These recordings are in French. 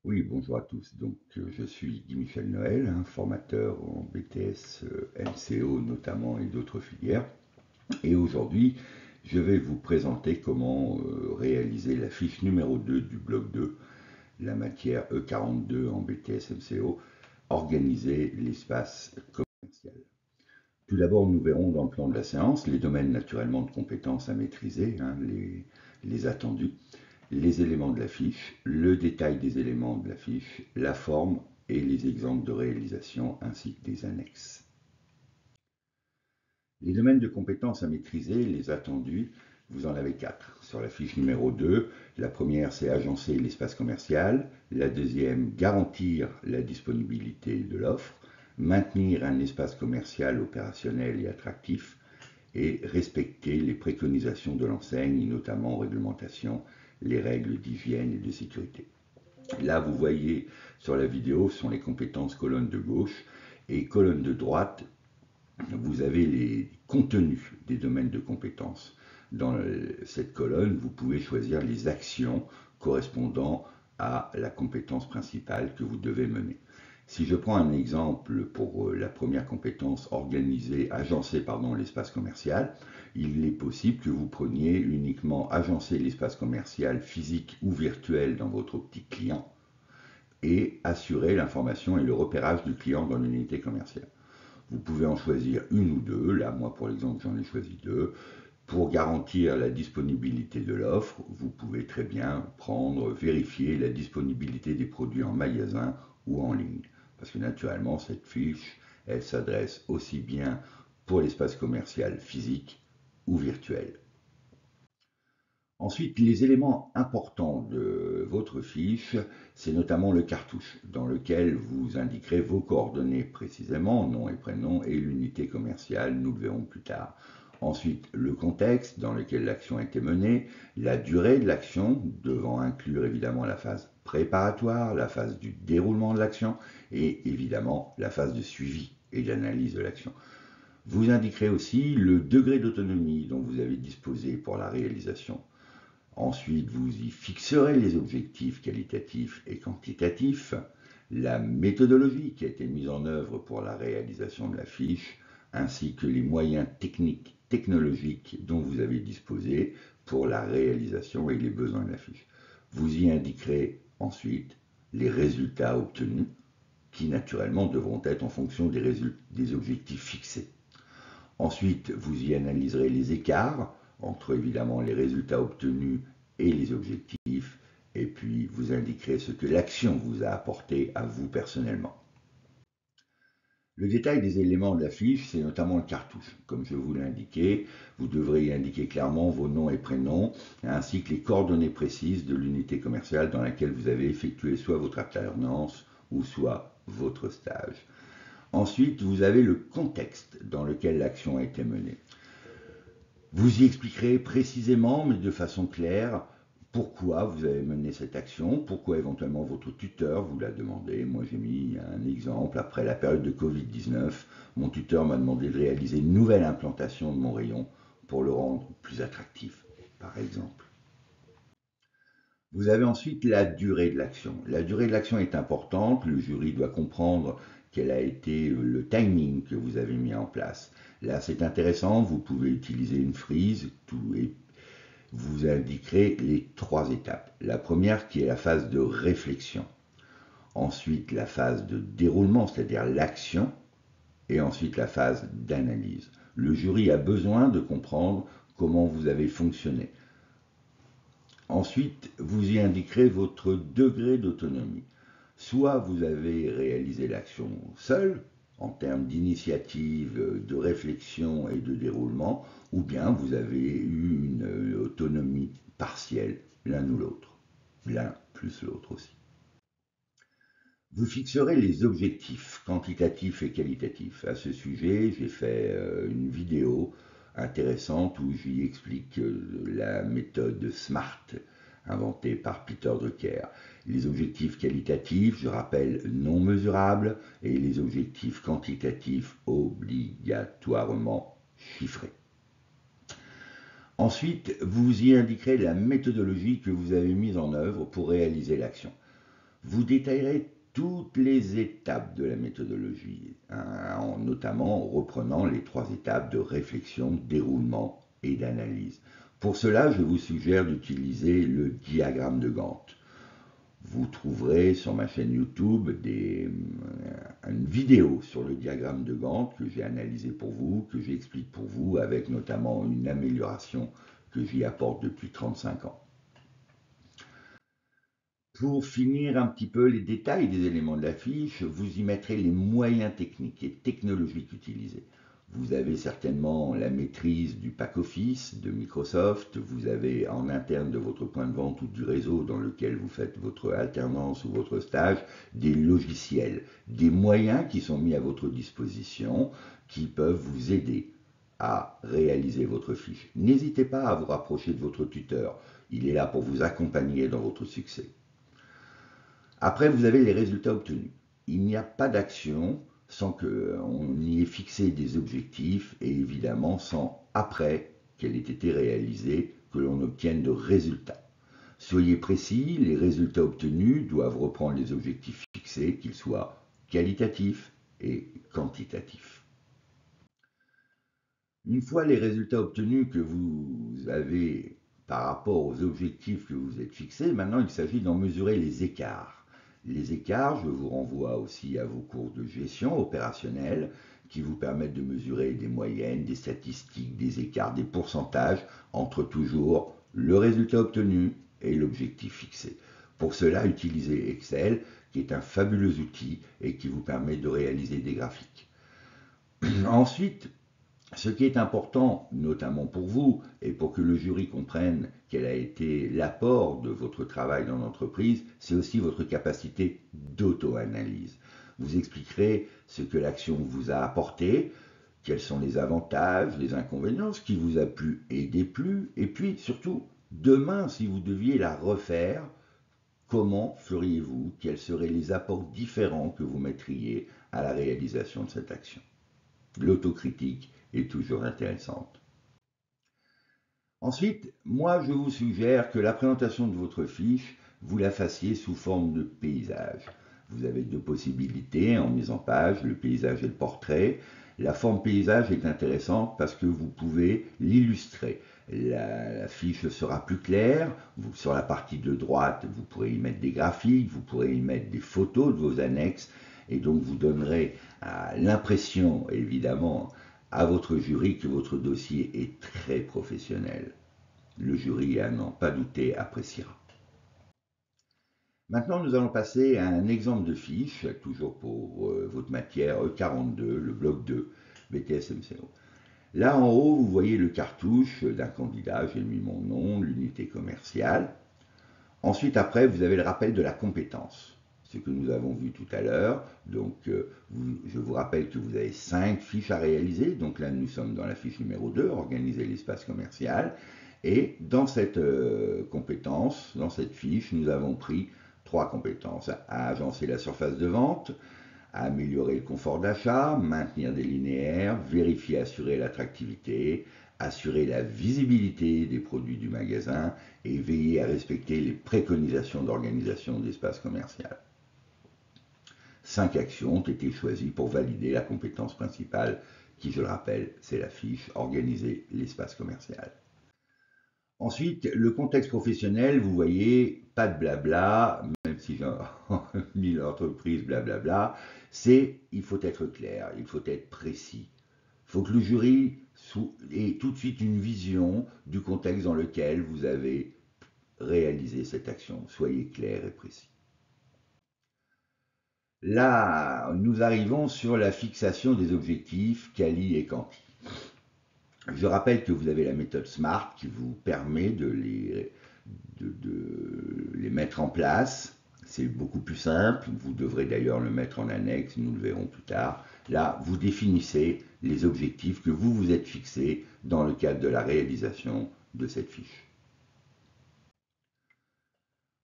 Oui, bonjour à tous. Je suis Guy-Michel Noël, formateur en BTS, MCO notamment et d'autres filières. Et aujourd'hui, je vais vous présenter comment réaliser la fiche numéro 2 du bloc 2, la matière E42 en BTS MCO, organiser l'espace commercial. Tout d'abord, nous verrons dans le plan de la séance les domaines naturellement de compétences à maîtriser, les attendus, les éléments de la fiche, le détail des éléments de la fiche, la forme et les exemples de réalisation ainsi que des annexes. Les domaines de compétences à maîtriser, les attendus, vous en avez quatre. Sur la fiche numéro 2, la première c'est agencer l'espace commercial, la deuxième garantir la disponibilité de l'offre, maintenir un espace commercial opérationnel et attractif, et respecter les préconisations de l'enseigne, notamment en réglementation, les règles d'hygiène et de sécurité. Là, vous voyez sur la vidéo, ce sont les compétences colonne de gauche et colonne de droite, vous avez les contenus des domaines de compétences. Dans cette colonne, vous pouvez choisir les actions correspondant à la compétence principale que vous devez mener. Si je prends un exemple pour la première compétence, agencer l'espace commercial, il est possible que vous preniez uniquement agencer l'espace commercial physique ou virtuel dans votre optique client et assurer l'information et le repérage du client dans l'unité commerciale. Vous pouvez en choisir une ou deux. Là, moi, pour l'exemple, j'en ai choisi deux. Pour garantir la disponibilité de l'offre, vous pouvez très bien vérifier la disponibilité des produits en magasin ou en ligne. Parce que naturellement, cette fiche, elle s'adresse aussi bien pour l'espace commercial physique ou virtuel. Ensuite, les éléments importants de votre fiche, c'est notamment le cartouche, dans lequel vous indiquerez vos coordonnées précisément, nom et prénom, et l'unité commerciale, nous le verrons plus tard. Ensuite, le contexte dans lequel l'action a été menée, la durée de l'action, devant inclure évidemment la phase préparatoire, la phase du déroulement de l'action, et évidemment la phase de suivi et d'analyse de l'action. Vous indiquerez aussi le degré d'autonomie dont vous avez disposé pour la réalisation. Ensuite, vous y fixerez les objectifs qualitatifs et quantitatifs, la méthodologie qui a été mise en œuvre pour la réalisation de la fiche, ainsi que les moyens techniques, technologiques dont vous avez disposé pour la réalisation et les besoins de la fiche. Vous y indiquerez ensuite les résultats obtenus, qui naturellement devront être en fonction des objectifs fixés. Ensuite, vous y analyserez les écarts entre évidemment les résultats obtenus et les objectifs, et puis vous indiquerez ce que l'action vous a apporté à vous personnellement. Le détail des éléments de la fiche, c'est notamment le cartouche. Comme je vous l'ai indiqué, vous devrez y indiquer clairement vos noms et prénoms, ainsi que les coordonnées précises de l'unité commerciale dans laquelle vous avez effectué soit votre alternance ou soit votre stage. Ensuite, vous avez le contexte dans lequel l'action a été menée. Vous y expliquerez précisément, mais de façon claire, pourquoi vous avez mené cette action, pourquoi éventuellement votre tuteur vous l'a demandé. Moi, j'ai mis un exemple. Après la période de Covid-19, mon tuteur m'a demandé de réaliser une nouvelle implantation de mon rayon pour le rendre plus attractif, par exemple. Vous avez ensuite la durée de l'action. La durée de l'action est importante. Le jury doit comprendre quel a été le timing que vous avez mis en place. Là, c'est intéressant. Vous pouvez utiliser une frise et vous indiquerez les trois étapes. La première qui est la phase de réflexion. Ensuite, la phase de déroulement, c'est-à-dire l'action. Et ensuite, la phase d'analyse. Le jury a besoin de comprendre comment vous avez fonctionné. Ensuite, vous y indiquerez votre degré d'autonomie. Soit vous avez réalisé l'action seul, en termes d'initiative, de réflexion et de déroulement, ou bien vous avez eu une autonomie partielle, l'un ou l'autre. L'un plus l'autre aussi. Vous fixerez les objectifs quantitatifs et qualitatifs. À ce sujet, j'ai fait une vidéo intéressante où j'y explique la méthode SMART inventée par Peter Drucker. Les objectifs qualitatifs, je rappelle, non mesurables, et les objectifs quantitatifs obligatoirement chiffrés. Ensuite, vous y indiquerez la méthodologie que vous avez mise en œuvre pour réaliser l'action. Vous détaillerez toutes les étapes de la méthodologie, hein, notamment en reprenant les 3 étapes de réflexion, déroulement et d'analyse. Pour cela, je vous suggère d'utiliser le diagramme de Gantt. Vous trouverez sur ma chaîne YouTube une vidéo sur le diagramme de Gantt que j'ai analysé pour vous, que j'explique pour vous, avec notamment une amélioration que j'y apporte depuis 35 ans. Pour finir un petit peu les détails des éléments de la fiche, vous y mettrez les moyens techniques et technologiques utilisés. Vous avez certainement la maîtrise du pack office de Microsoft, vous avez en interne de votre point de vente ou du réseau dans lequel vous faites votre alternance ou votre stage, des logiciels, des moyens qui sont mis à votre disposition qui peuvent vous aider à réaliser votre fiche. N'hésitez pas à vous rapprocher de votre tuteur, il est là pour vous accompagner dans votre succès. Après, vous avez les résultats obtenus. Il n'y a pas d'action sans qu'on y ait fixé des objectifs et évidemment sans, après qu'elle ait été réalisée, que l'on obtienne de résultats. Soyez précis, les résultats obtenus doivent reprendre les objectifs fixés, qu'ils soient qualitatifs et quantitatifs. Une fois les résultats obtenus que vous avez par rapport aux objectifs que vous êtes fixés, maintenant il s'agit d'en mesurer les écarts. Les écarts, je vous renvoie aussi à vos cours de gestion opérationnelle qui vous permettent de mesurer des moyennes, des statistiques, des écarts, des pourcentages entre toujours le résultat obtenu et l'objectif fixé. Pour cela, utilisez Excel, qui est un fabuleux outil et qui vous permet de réaliser des graphiques. Ensuite, ce qui est important, notamment pour vous, et pour que le jury comprenne quel a été l'apport de votre travail dans l'entreprise, c'est aussi votre capacité d'auto-analyse. Vous expliquerez ce que l'action vous a apporté, quels sont les avantages, les inconvénients, ce qui vous a plu et déplu, et puis surtout, demain, si vous deviez la refaire, comment feriez-vous, quels seraient les apports différents que vous mettriez à la réalisation de cette action. L'autocritique est toujours intéressante. Ensuite, moi je vous suggère que la présentation de votre fiche, vous la fassiez sous forme de paysage. Vous avez 2 possibilités en mise en page, le paysage et le portrait. La forme paysage est intéressante parce que vous pouvez l'illustrer. La fiche sera plus claire. Sur la partie de droite, vous pourrez y mettre des graphiques, vous pourrez y mettre des photos de vos annexes et donc vous donnerez l'impression, évidemment, à votre jury que votre dossier est très professionnel. Le jury, à n'en pas douter, appréciera. Maintenant, nous allons passer à un exemple de fiche, toujours pour votre matière E42, le bloc 2, BTS-MCO. Là en haut, vous voyez le cartouche d'un candidat, j'ai mis mon nom, l'unité commerciale. Ensuite, après, vous avez le rappel de la compétence, ce que nous avons vu tout à l'heure. Donc, je vous rappelle que vous avez 5 fiches à réaliser. Donc là, nous sommes dans la fiche numéro 2, organiser l'espace commercial. Et dans cette compétence, dans cette fiche, nous avons pris 3 compétences. À agencer la surface de vente, à améliorer le confort d'achat, maintenir des linéaires, vérifier et assurer l'attractivité, assurer la visibilité des produits du magasin et veiller à respecter les préconisations d'organisation d'espace commercial. 5 actions ont été choisies pour valider la compétence principale qui, je le rappelle, c'est la fiche organiser l'espace commercial. Ensuite, le contexte professionnel, vous voyez, pas de blabla, même si j'ai mis l'entreprise blablabla, il faut être clair, il faut être précis. Il faut que le jury ait tout de suite une vision du contexte dans lequel vous avez réalisé cette action. Soyez clair et précis. Là, nous arrivons sur la fixation des objectifs quali et quanti. Je rappelle que vous avez la méthode SMART qui vous permet de les mettre en place. C'est beaucoup plus simple. Vous devrez d'ailleurs le mettre en annexe, nous le verrons plus tard. Là, vous définissez les objectifs que vous vous êtes fixés dans le cadre de la réalisation de cette fiche.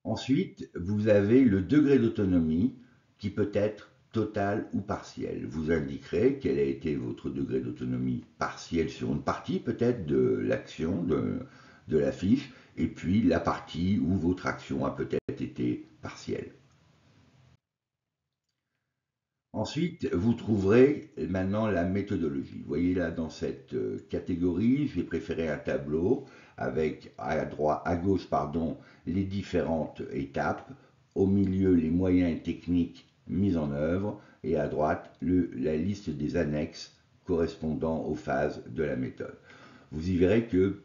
Ensuite, vous avez le degré d'autonomie qui peut être total ou partiel. Vous indiquerez quel a été votre degré d'autonomie partiel sur une partie peut-être de l'action de la fiche, et puis la partie où votre action a peut-être été partielle. Ensuite, vous trouverez maintenant la méthodologie. Vous voyez là dans cette catégorie, j'ai préféré un tableau avec à gauche les différentes étapes, au milieu les moyens et techniques mis en œuvre et à droite la liste des annexes correspondant aux phases de la méthode. Vous y verrez que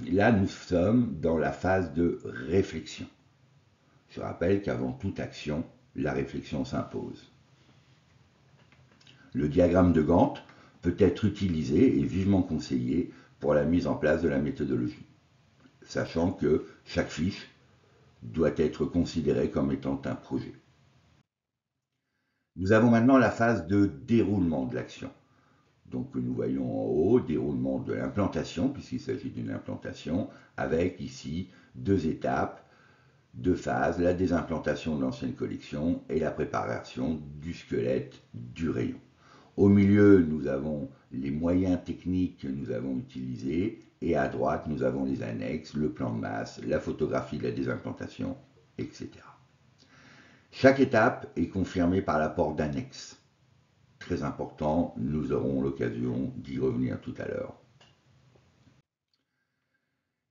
là nous sommes dans la phase de réflexion. Je rappelle qu'avant toute action, la réflexion s'impose. Le diagramme de Gantt peut être utilisé et vivement conseillé pour la mise en place de la méthodologie, sachant que chaque fiche doit être considérée comme étant un projet. Nous avons maintenant la phase de déroulement de l'action. Donc nous voyons en haut, déroulement de l'implantation, puisqu'il s'agit d'une implantation, avec ici 2 étapes, 2 phases, la désimplantation de l'ancienne collection et la préparation du squelette du rayon. Au milieu, nous avons les moyens techniques que nous avons utilisés et à droite, nous avons les annexes, le plan de masse, la photographie de la désimplantation, etc. Chaque étape est confirmée par l'apport d'annexes. Très important, nous aurons l'occasion d'y revenir tout à l'heure.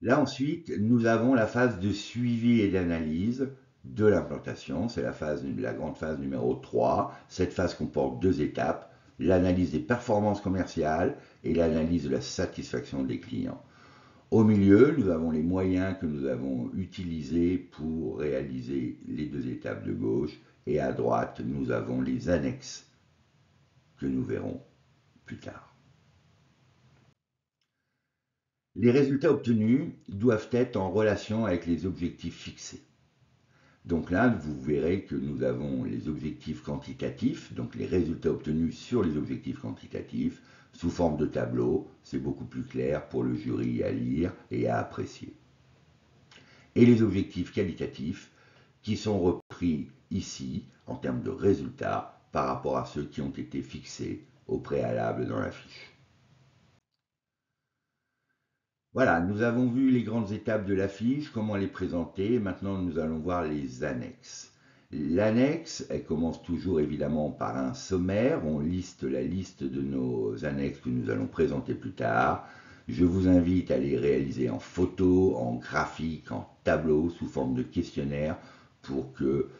Là ensuite, nous avons la phase de suivi et d'analyse de l'implantation. C'est la grande phase numéro 3. Cette phase comporte 2 étapes, l'analyse des performances commerciales et l'analyse de la satisfaction des clients. Au milieu, nous avons les moyens que nous avons utilisés pour réaliser les 2 étapes de gauche et à droite, nous avons les annexes que nous verrons plus tard. Les résultats obtenus doivent être en relation avec les objectifs fixés. Donc là, vous verrez que nous avons les objectifs quantitatifs, donc les résultats obtenus sur les objectifs quantitatifs, sous forme de tableau. C'est beaucoup plus clair pour le jury à lire et à apprécier. Et les objectifs qualitatifs qui sont repris ici en termes de résultats par rapport à ceux qui ont été fixés au préalable dans la fiche. Voilà, nous avons vu les grandes étapes de la fiche, comment les présenter. Maintenant, nous allons voir les annexes. L'annexe, elle commence toujours évidemment par un sommaire. On liste la liste de nos annexes que nous allons présenter plus tard. Je vous invite à les réaliser en photo, en graphique, en tableau, sous forme de questionnaire, pour que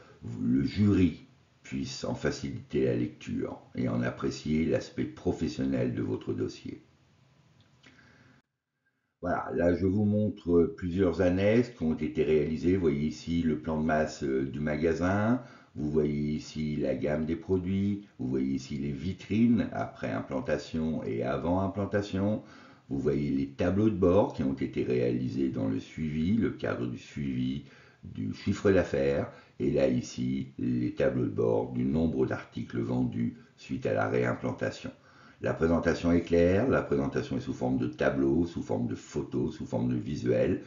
le jury puisse en faciliter la lecture et en apprécier l'aspect professionnel de votre dossier. Voilà, là je vous montre plusieurs annexes qui ont été réalisées. Vous voyez ici le plan de masse du magasin, vous voyez ici la gamme des produits, vous voyez ici les vitrines après implantation et avant implantation, vous voyez les tableaux de bord qui ont été réalisés dans le suivi, le cadre du suivi du chiffre d'affaires, et là ici les tableaux de bord du nombre d'articles vendus suite à la réimplantation. La présentation est claire, la présentation est sous forme de tableau, sous forme de photo, sous forme de visuel.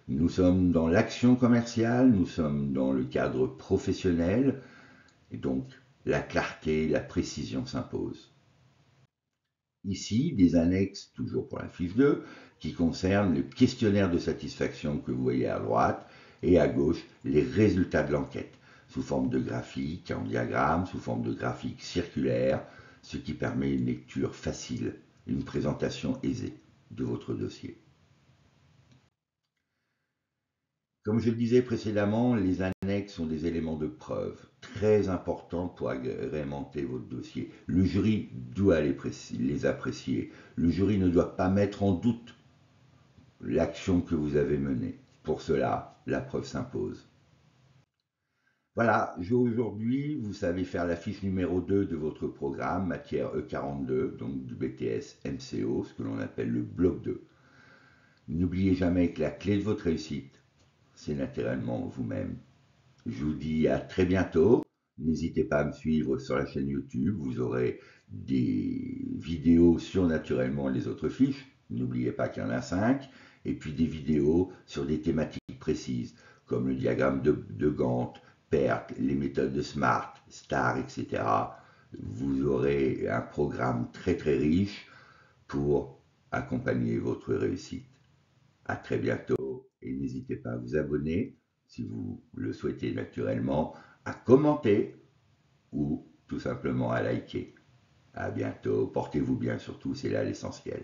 Nous sommes dans l'action commerciale, nous sommes dans le cadre professionnel, et donc la clarté, la précision s'imposent. Ici, des annexes, toujours pour la fiche 2, qui concernent le questionnaire de satisfaction que vous voyez à droite, et à gauche, les résultats de l'enquête, sous forme de graphique, en diagramme, sous forme de graphique circulaire, ce qui permet une lecture facile, une présentation aisée de votre dossier. Comme je le disais précédemment, les annexes sont des éléments de preuve très importants pour agrémenter votre dossier. Le jury doit les apprécier. Le jury ne doit pas mettre en doute l'action que vous avez menée. Pour cela, la preuve s'impose. Voilà, aujourd'hui, vous savez faire la fiche numéro 2 de votre programme, matière E42, donc du BTS MCO, ce que l'on appelle le bloc 2. N'oubliez jamais que la clé de votre réussite, c'est naturellement vous-même. Je vous dis à très bientôt. N'hésitez pas à me suivre sur la chaîne YouTube. Vous aurez des vidéos sur naturellement les autres fiches. N'oubliez pas qu'il y en a 5. Et puis des vidéos sur des thématiques précises, comme le diagramme de Gantt, PERT, les méthodes de SMART, STAR, etc. Vous aurez un programme très très riche pour accompagner votre réussite. À très bientôt et n'hésitez pas à vous abonner si vous le souhaitez naturellement, à commenter ou tout tout simplement à liker. À bientôt, portez-vous bien surtout, c'est là l'essentiel.